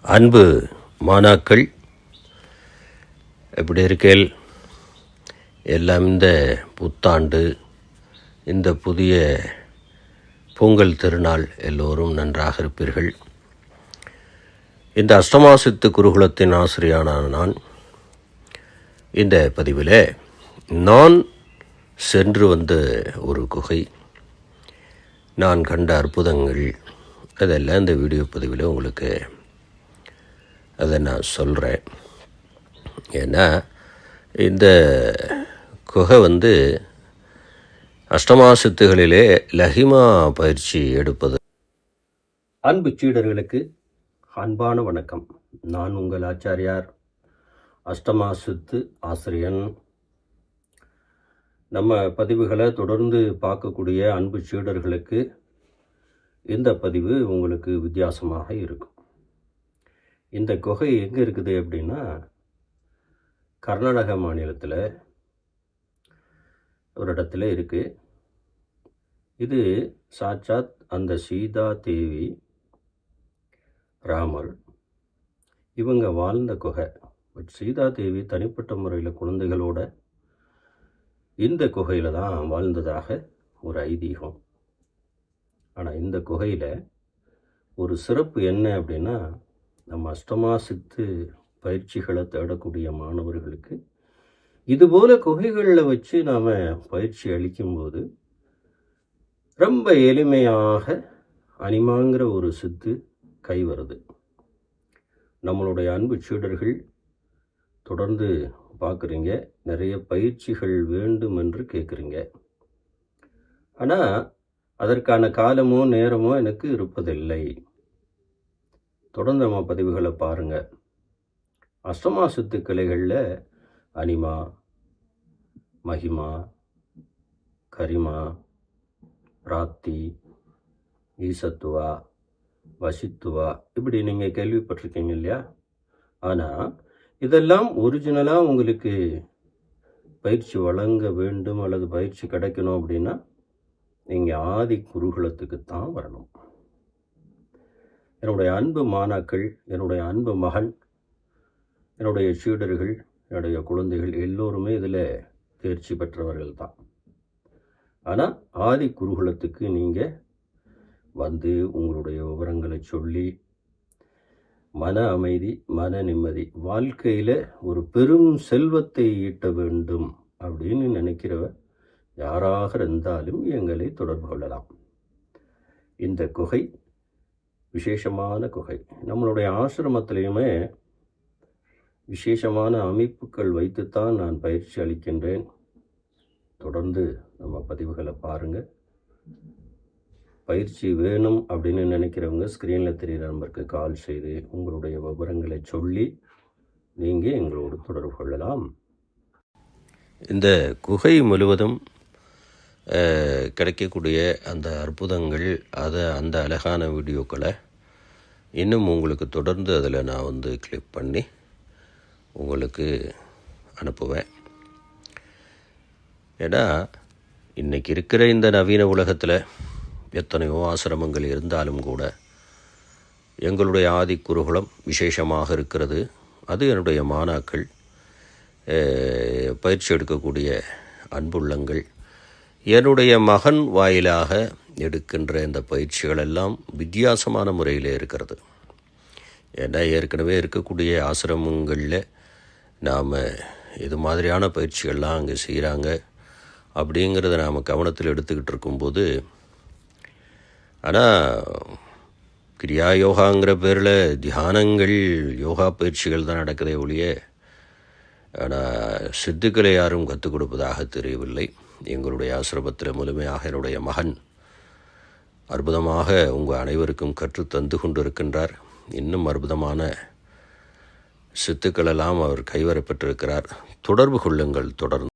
அன்பு மாணாக்கள் எப்படி இருக்கேள்? எல்லாம் இந்த புத்தாண்டு, இந்த புதிய பொங்கல் திருநாள் எல்லோரும் நன்றாக இருப்பீர்கள். இந்த அஷ்டமாசித்து குருகுலத்தின் ஆசிரியரான நான் இந்த பதிவில் நான் சென்று வந்த ஒரு குகை, நான் கண்ட அற்புதங்கள், அதெல்லாம் இந்த வீடியோ பதிவில் உங்களுக்கு அதை நான் சொல்கிறேன். ஏன்னா இந்த குகை அஷ்டமாசித்துகளிலே லஹிமா பயிற்சி எடுப்பது. அன்பு சீடர்களுக்கு அன்பான வணக்கம். நான் உங்கள் ஆச்சாரியார், அஷ்டமாசித்து ஆசிரியன். நம்ம பதிவுகளை தொடர்ந்து பார்க்கக்கூடிய அன்பு சீடர்களுக்கு இந்த பதிவு உங்களுக்கு வித்தியாசமாக இருக்கும். இந்த குகை எங்கே இருக்குது அப்படின்னா, கர்நாடக மாநிலத்தில் ஒரு இடத்துல இருக்குது. இது சாட்சாத் அந்த சீதா தேவி, ராமர் இவங்க வாழ்ந்த குகை. பட் சீதா தேவி தனிப்பட்ட முறையில் குழந்தைகளோட இந்த குகையில் தான் வாழ்ந்ததாக ஒரு ஐதீகம். ஆனால் இந்த குகையில் ஒரு சிறப்பு என்ன அப்படின்னா, நம்ம அஷ்டமாசித்து பயிற்சிகளை தேடக்கூடிய மாணவர்களுக்கு இதுபோல் குகைகளில் வச்சு நாம் பயிற்சி அளிக்கும்போது ரொம்ப எளிமையாக அனிமாங்கிற ஒரு சித்து கை வருது. நம்மளுடைய அன்பு சீடர்கள் தொடர்ந்து பார்க்குறீங்க, நிறைய பயிற்சிகள் வேண்டும் என்று கேட்குறீங்க. ஆனால் அதற்கான காலமோ நேரமோ எனக்கு இருப்பதில்லை. தொடர்ந்து நம்ம பதிவுகளை பாருங்கள். அஷ்டமாசித்து கிளைகளில் அனிமா, மகிமா, கரிமா, பிராப்தி, ஈசத்துவா, வசித்துவா, இப்படி நீங்கள் கேள்விப்பட்டிருக்கீங்க இல்லையா? ஆனால் இதெல்லாம் ஒரிஜினலாக உங்களுக்கு பயிற்சி வழங்க வேண்டும் அல்லது பயிற்சி கிடைக்கணும் அப்படின்னா நீங்கள் ஆதி குருகுலத்துக்கு தான் வரணும். என்னுடைய அன்பு மாணாக்கள், என்னுடைய அன்பு மகன், என்னுடைய சீடர்கள், என்னுடைய குழந்தைகள் எல்லோருமே இதில் தேர்ச்சி பெற்றவர்கள் தான். ஆனால் ஆதி குருகுலத்துக்கு நீங்கள் வந்து உங்களுடைய விவரங்களை சொல்லி மன அமைதி, மன நிம்மதி, வாழ்க்கையில் ஒரு பெரும் செல்வத்தை ஈட்ட வேண்டும் அப்படின்னு நினைக்கிறவர் யாராக இருந்தாலும் எங்களை தொடர்பு கொள்ளலாம். இந்த குகை விசேஷமான குகை. நம்மளுடைய ஆசிரமத்திலையுமே விசேஷமான அமைப்புகள் வைத்துத்தான் நான் பயிற்சி அளிக்கின்றேன். தொடர்ந்து நம்ம பதிவுகளை பாருங்கள். பயிற்சி வேணும் அப்படின்னு நினைக்கிறவங்க ஸ்க்ரீனில் தெரிகிற நம்பருக்கு கால் செய்து உங்களுடைய விவரங்களை சொல்லி நீங்கள் எங்களோடு தொடர்பு கொள்ளலாம். இந்த குகை முழுவதும் கிடைக்கக்கூடிய அந்த அற்புதங்கள், அந்த அழகான வீடியோக்களை இன்னும் உங்களுக்கு தொடர்ந்து அதில் நான் கிளிக் பண்ணி உங்களுக்கு அனுப்புவேன். ஏன்னா இன்றைக்கி இருக்கிற இந்த நவீன உலகத்தில் எத்தனையோ ஆசிரமங்கள் இருந்தாலும் கூட எங்களுடைய ஆதி குருகுலம் விசேஷமாக இருக்கிறது. அது என்னுடைய மாணாக்கள், பயிற்சி எடுக்கக்கூடிய அன்புள்ளங்கள், என்னுடைய மகன் வாயிலாக எடுக்கின்ற இந்த பயிற்சிகள் எல்லாம் வித்தியாசமான முறையில் இருக்கிறது. ஏன்னா ஏற்கனவே இருக்கக்கூடிய ஆசிரமங்களில் நாம் இது மாதிரியான பயிற்சிகள்லாம் அங்கே செய்கிறாங்க அப்படிங்கிறத நாம் கவனத்தில் எடுத்துக்கிட்டு இருக்கும்போது, ஆனால் கிரியா யோகாங்கிற பேரில் தியானங்கள், யோகா பயிற்சிகள் தான் நடக்குதே ஒழிய ஆனால் சித்துக்களை யாரும் கற்றுக் கொடுப்பதாக தெரியவில்லை. எங்களுடைய ஆசிரமத்தில் முழுமையாக என்னுடைய மகன் அற்புதமாக உங்கள் அனைவருக்கும் கற்றுத்தந்து கொண்டிருக்கின்றார். இன்னும் அற்புதமான சித்துக்களெல்லாம் அவர் கைவரப்பட்டிருக்கிறார். தொடர்பு கொள்ளுங்கள் தொடர்ந்து.